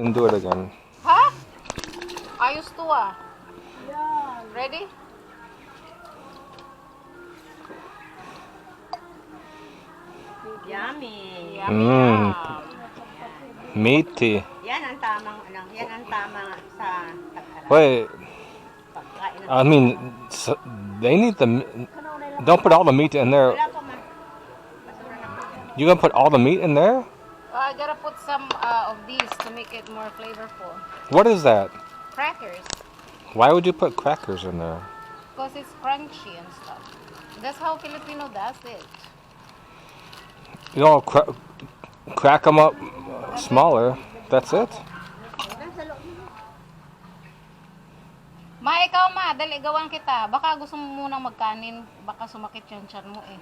and do it again. Ha? Ayos to ah. Ready? Yummy. Mmm. Meaty. Yan ang tamang yan ang tamang sa Wait, pagkain. I mean, they need the. Don't put all the meat in there. Wala po ma. Basura na po. You gonna put all the meat in there? I gotta put some of these to make it more flavorful. What is that? Crackers. Why would you put crackers in there? Because it's crunchy and stuff. That's how Filipino does it. You know, crack them up smaller. That's it. Ma, ikaw ma, dali gawan kita. Baka gusto mo munang magkanin. Baka sumakit yung tiyan mo eh.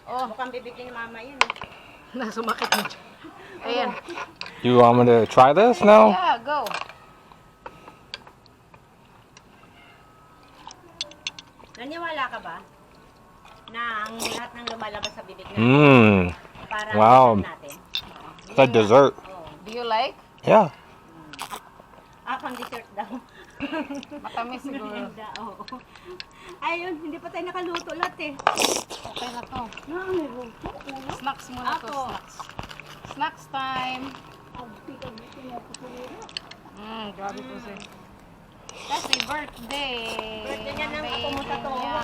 Oh, mukhang bibigyan ni mama yun. Nasumakit yung tiyan. Ayan. You want me to try this now? Yeah, go. Naniwala ka ba na ang lahat ng lumalabas sa bibig natin Mmm. para Wow. natin? It's like dessert. Oh. Do you like? Yeah. Pang dessert daw. Matamis siguro. Oo. Ayun, hindi pa tayo nakaluto lahat eh. Okay na to. Nakaluto. Snacks muna to, Ako. snacks. Snacks time. Grabe to siya. Kasi birthday. Birthday niya nang ako mo sa Baby tuhod. niya.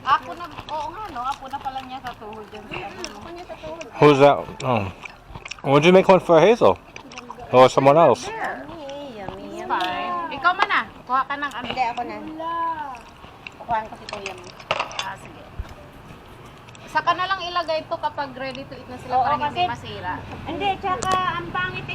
Ako na, oo nga no, ako na pala niya sa tuhod dyan. Ako niya sa tuhod. Who's that? Oh. Would you make one for Hazel? Or someone else? Yummy, yummy, yummy. Fine. Ikaw man na. Kuha ka ng ano. Hindi, ako na. Kukuhaan ko si Kuya mo. Sige. Saka na lang ilagay ito kapag ready to eat na sila Oo, para hindi kasi- masira. Hindi, tsaka ang pangit